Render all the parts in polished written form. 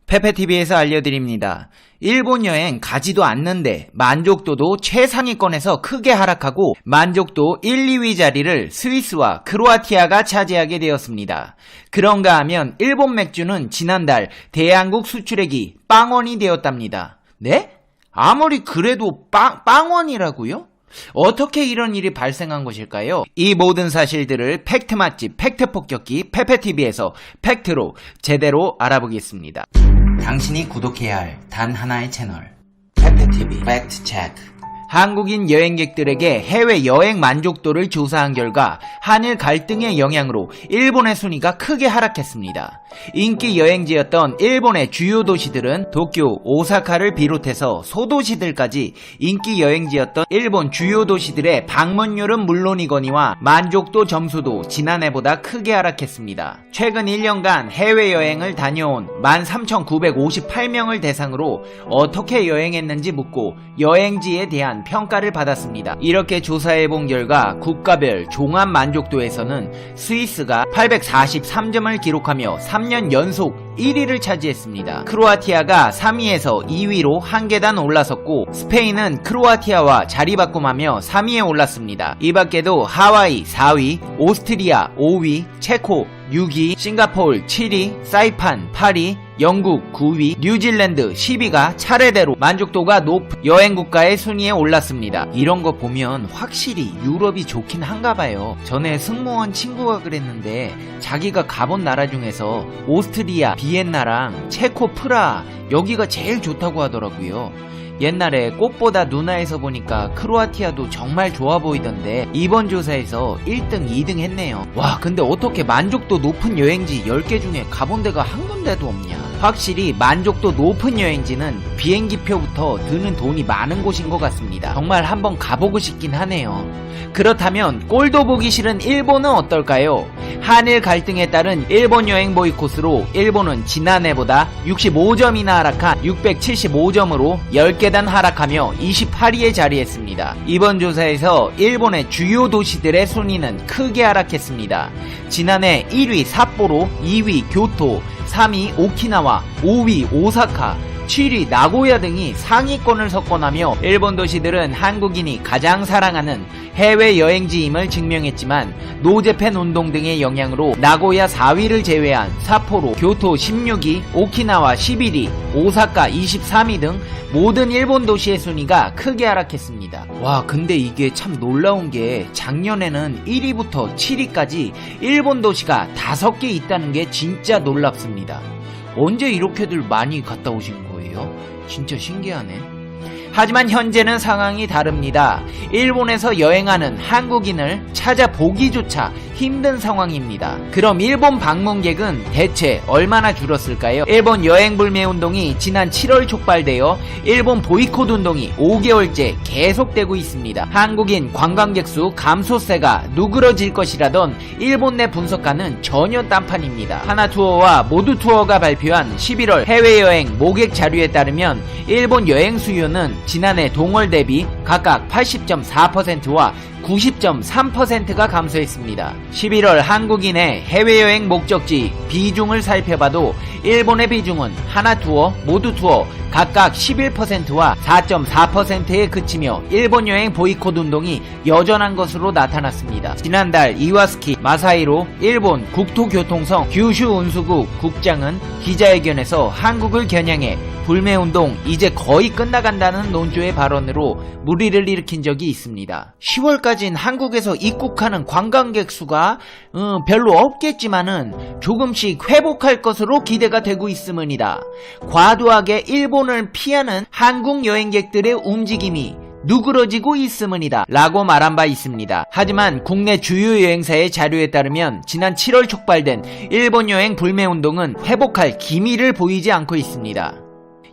페페TV에서 알려드립니다. 일본 여행 가지도 않는데 만족도도 최상위권에서 크게 하락하고 만족도 1, 2위 자리를 스위스와 크로아티아가 차지하게 되었습니다. 그런가 하면 일본 맥주는 지난달 대한국 수출액이 빵원이 되었답니다. 네? 아무리 그래도 빵원이라고요? 어떻게 이런 일이 발생한 것일까요? 이 모든 사실들을 팩트 맛집 팩트 폭격기 페페TV에서 팩트로 제대로 알아보겠습니다. 당신이 구독해야 할 단 하나의 채널 페페TV 팩트 체크. 한국인 여행객들에게 해외 여행 만족도를 조사한 결과 한일 갈등의 영향으로 일본의 순위가 크게 하락했습니다. 인기 여행지였던 일본의 주요 도시들은 도쿄, 오사카를 비롯해서 소도시들까지 인기 여행지였던 일본 주요 도시들의 방문율은 물론이거니와 만족도 점수도 지난해보다 크게 하락했습니다. 최근 1년간 해외여행을 다녀온 13,958명을 대상으로 어떻게 여행했는지 묻고 여행지에 대한 평가를 받았습니다. 이렇게 조사해본 결과 국가별 종합 만족도에서는 스위스가 843점을 기록하며 3년 연속 1위를 차지했습니다. 크로아티아가 3위에서 2위로 한 계단 올라섰고 스페인은 크로아티아와 자리바꿈하며 3위에 올랐습니다. 이 밖에도 하와이 4위, 오스트리아 5위, 체코 6위, 싱가포르 7위, 사이판 8위, 영국 9위, 뉴질랜드 10위가 차례대로 만족도가 높은 여행국가의 순위에 올랐습니다. 이런 거 보면 확실히 유럽이 좋긴 한가봐요. 전에 승무원 친구가 그랬는데 자기가 가본 나라 중에서 오스트리아, 비엔나랑 체코, 프라하 여기가 제일 좋다고 하더라고요. 옛날에 꽃보다 누나에서 보니까 크로아티아도 정말 좋아 보이던데 이번 조사에서 1등, 2등 했네요. 와, 근데 어떻게 만족도 높은 여행지 10개 중에 가본 데가 한 군데도 없냐. 확실히 만족도 높은 여행지는 비행기표부터 드는 돈이 많은 곳인 것 같습니다. 정말 한번 가보고 싶긴 하네요. 그렇다면 꼴도 보기 싫은 일본은 어떨까요? 한일 갈등에 따른 일본 여행 보이콧으로 일본은 지난해보다 65점이나 하락한 675점으로 10계단 하락하며 28위에 자리했습니다. 이번 조사에서 일본의 주요 도시들의 순위는 크게 하락했습니다. 지난해 1위 삿포로, 2위 교토, 3위 오키나와, 5위 오사카, 7위 나고야 등이 상위권을 석권하며 일본 도시들은 한국인이 가장 사랑하는 해외 여행지임을 증명했지만 노재팬 운동 등의 영향으로 나고야 4위를 제외한 삿포로, 교토 16위, 오키나와 11위, 오사카 23위 등 모든 일본 도시의 순위가 크게 하락했습니다. 와, 근데 이게 참 놀라운 게 작년에는 1위부터 7위까지 일본 도시가 5개 있다는 게 진짜 놀랍습니다. 언제 이렇게들 많이 갔다 오신 거예요? 진짜 신기하네. 하지만 현재는 상황이 다릅니다. 일본에서 여행하는 한국인을 찾아보기조차 힘든 상황입니다. 그럼 일본 방문객은 대체 얼마나 줄었을까요? 일본 여행 불매 운동이 지난 7월 촉발되어 일본 보이콧 운동이 5개월째 계속되고 있습니다. 한국인 관광객 수 감소세가 누그러질 것이라던 일본 내 분석가는 전혀 딴판입니다. 하나투어와 모두투어가 발표한 11월 해외여행 모객 자료에 따르면 일본 여행 수요는 지난해 동월 대비 각각 80.4%와 90.3%가 감소했습니다. 11월 한국인의 해외여행 목적지 비중을 살펴봐도 일본의 비중은 하나투어, 모두투어 각각 11%와 4.4%에 그치며 일본 여행 보이콧 운동이 여전한 것으로 나타났습니다. 지난달 이와스키 마사히로 일본 국토교통성 규슈운수국 국장은 기자회견에서 한국을 겨냥해 불매운동 이제 거의 끝나간다는 논조의 발언으로 물의를 일으킨 적이 있습니다. 10월까지는 한국에서 입국하는 관광객 수가 별로 없겠지만은 조금씩 회복할 것으로 기대가 되고 있음이다. 과도하게 일본을 피하는 한국 여행객들의 움직임이 누그러지고 있음이다 라고 말한 바 있습니다. 하지만 국내 주요 여행사의 자료에 따르면 지난 7월 촉발된 일본 여행 불매운동은 회복할 기미를 보이지 않고 있습니다.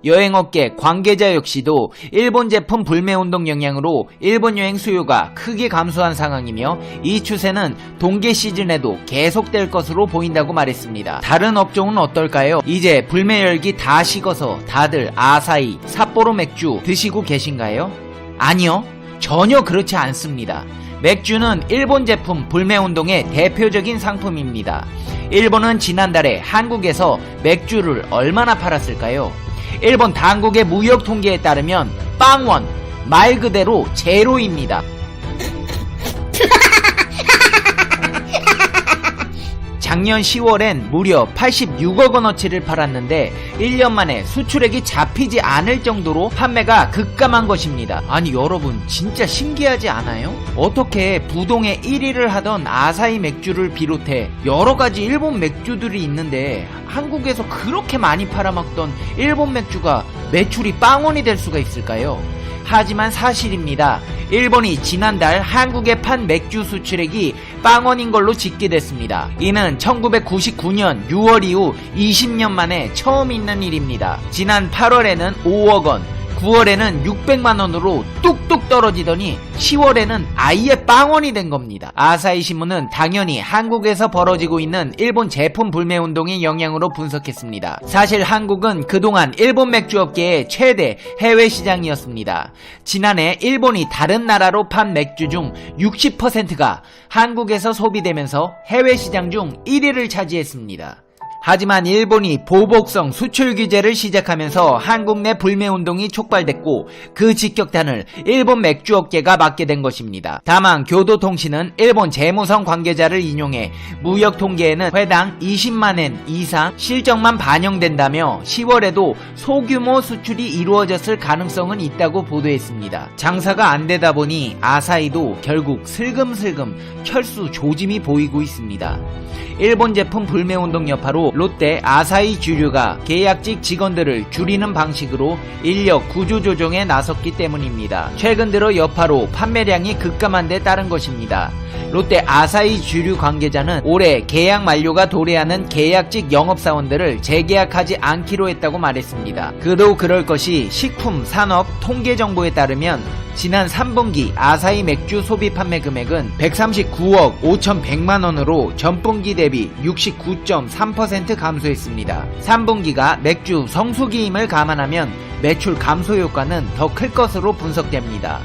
여행업계 관계자 역시도 일본 제품 불매운동 영향으로 일본 여행 수요가 크게 감소한 상황이며 이 추세는 동계 시즌에도 계속될 것으로 보인다고 말했습니다. 다른 업종은 어떨까요? 이제 불매 열기 다 식어서 다들 아사히, 삿포로 맥주 드시고 계신가요? 아니요, 전혀 그렇지 않습니다. 맥주는 일본 제품 불매운동의 대표적인 상품입니다. 일본은 지난달에 한국에서 맥주를 얼마나 팔았을까요? 일본 당국의 무역 통계에 따르면 빵원, 말 그대로 제로입니다. 작년 10월엔 무려 86억 원어치를 팔았는데 1년 만에 수출액이 잡히지 않을 정도로 판매가 급감한 것입니다. 아니 여러분 진짜 신기하지 않아요? 어떻게 부동의 1위를 하던 아사히 맥주를 비롯해 여러가지 일본 맥주들이 있는데 한국에서 그렇게 많이 팔아먹던 일본 맥주가 매출이 빵원이 될 수가 있을까요? 하지만 사실입니다. 일본이 지난달 한국에 판 맥주 수출액이 빵원인 걸로 집계됐습니다. 이는 1999년 6월 이후 20년 만에 처음 있는 일입니다. 지난 8월에는 5억 원, 9월에는 600만 원으로 뚝뚝 떨어지더니 10월에는 아예 빵원이 된 겁니다. 아사히 신문은 당연히 한국에서 벌어지고 있는 일본 제품 불매 운동의 영향으로 분석했습니다. 사실 한국은 그동안 일본 맥주업계의 최대 해외 시장이었습니다. 지난해 일본이 다른 나라로 판 맥주 중 60%가 한국에서 소비되면서 해외 시장 중 1위를 차지했습니다. 하지만 일본이 보복성 수출 규제를 시작하면서 한국 내 불매운동이 촉발됐고 그 직격탄을 일본 맥주업계가 맞게 된 것입니다. 다만 교도통신은 일본 재무성 관계자를 인용해 무역 통계에는 회당 20만엔 이상 실적만 반영된다며 10월에도 소규모 수출이 이루어졌을 가능성은 있다고 보도했습니다. 장사가 안 되다 보니 아사히도 결국 슬금슬금 철수 조짐이 보이고 있습니다. 일본 제품 불매운동 여파로 롯데 아사히 주류가 계약직 직원들을 줄이는 방식으로 인력 구조 조정에 나섰기 때문입니다. 최근 들어 여파로 판매량이 급감한 데 따른 것입니다. 롯데 아사히 주류 관계자는 올해 계약 만료가 도래하는 계약직 영업사원들을 재계약하지 않기로 했다고 말했습니다. 그도 그럴 것이 식품산업 통계정보에 따르면 지난 3분기 아사히 맥주 소비 판매 금액은 139억 5,100만원으로 전분기 대비 69.3% 감소했습니다. 3분기가 맥주 성수기임을 감안하면 매출 감소 효과는 더 클 것으로 분석됩니다.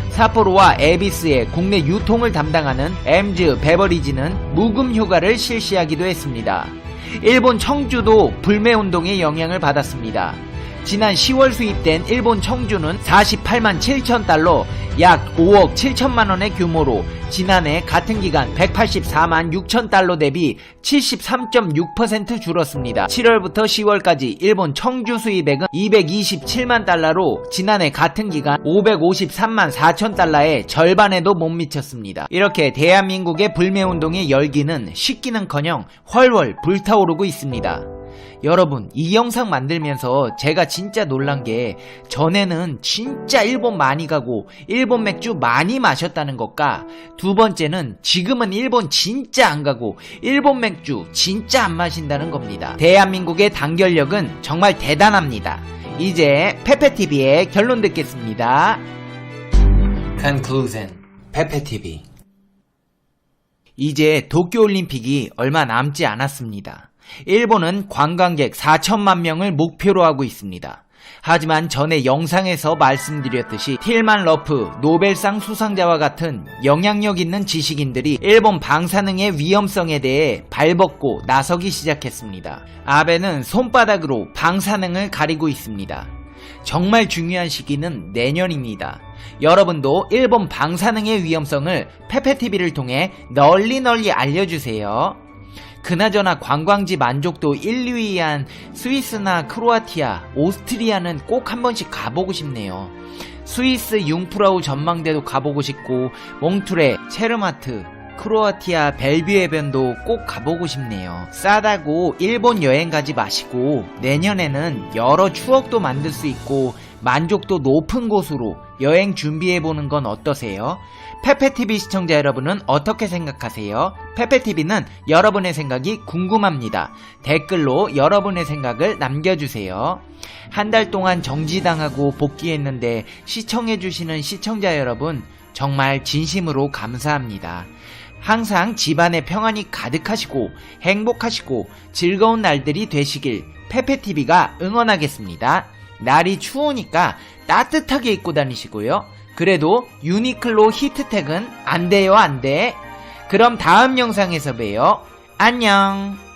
사포로와 에비스의 국내 유통을 담당하는 엠즈 베버리지는 무금 휴가를 실시하기도 했습니다. 일본 청주도 불매운동의 영향을 받았습니다. 지난 10월 수입된 일본 청주는 48만 7천 달러, 약 5억 7천만원의 규모로 지난해 같은 기간 184만 6천 달러 대비 73.6% 줄었습니다. 7월부터 10월까지 일본 청주 수입액은 227만 달러로 지난해 같은 기간 553만 4천 달러의 절반에도 못 미쳤습니다. 이렇게 대한민국의 불매운동의 열기는 식기는커녕 훨훨 불타오르고 있습니다. 여러분, 이 영상 만들면서 제가 진짜 놀란 게 전에는 진짜 일본 많이 가고 일본 맥주 많이 마셨다는 것과 두 번째는 지금은 일본 진짜 안 가고 일본 맥주 진짜 안 마신다는 겁니다. 대한민국의 단결력은 정말 대단합니다. 이제 페페TV의 결론 듣겠습니다. Conclusion. 페페TV. 이제 도쿄올림픽이 얼마 남지 않았습니다. 일본은 관광객 4천만 명을 목표로 하고 있습니다. 하지만 전에 영상에서 말씀드렸듯이 틸만 러프 노벨상 수상자와 같은 영향력 있는 지식인들이 일본 방사능의 위험성에 대해 발벗고 나서기 시작했습니다. 아베는 손바닥으로 방사능을 가리고 있습니다. 정말 중요한 시기는 내년입니다. 여러분도 일본 방사능의 위험성을 페페TV를 통해 널리 알려주세요. 그나저나 관광지 만족도 1, 2위한 스위스나 크로아티아, 오스트리아는 꼭 한 번씩 가보고 싶네요. 스위스 융프라우 전망대도 가보고 싶고 몽투레, 체르마트, 크로아티아 벨뷰 해변도 꼭 가보고 싶네요. 싸다고 일본 여행 가지 마시고 내년에는 여러 추억도 만들 수 있고 만족도 높은 곳으로 여행 준비해보는 건 어떠세요? 페페TV 시청자 여러분은 어떻게 생각하세요? 페페TV는 여러분의 생각이 궁금합니다. 댓글로 여러분의 생각을 남겨주세요. 한 달 동안 정지당하고 복귀했는데 시청해주시는 시청자 여러분 정말 진심으로 감사합니다. 항상 집안에 평안이 가득하시고 행복하시고 즐거운 날들이 되시길 페페TV가 응원하겠습니다. 날이 추우니까 따뜻하게 입고 다니시고요. 그래도 유니클로 히트텍은 안 돼요, 안 돼. 그럼 다음 영상에서 봬요. 안녕.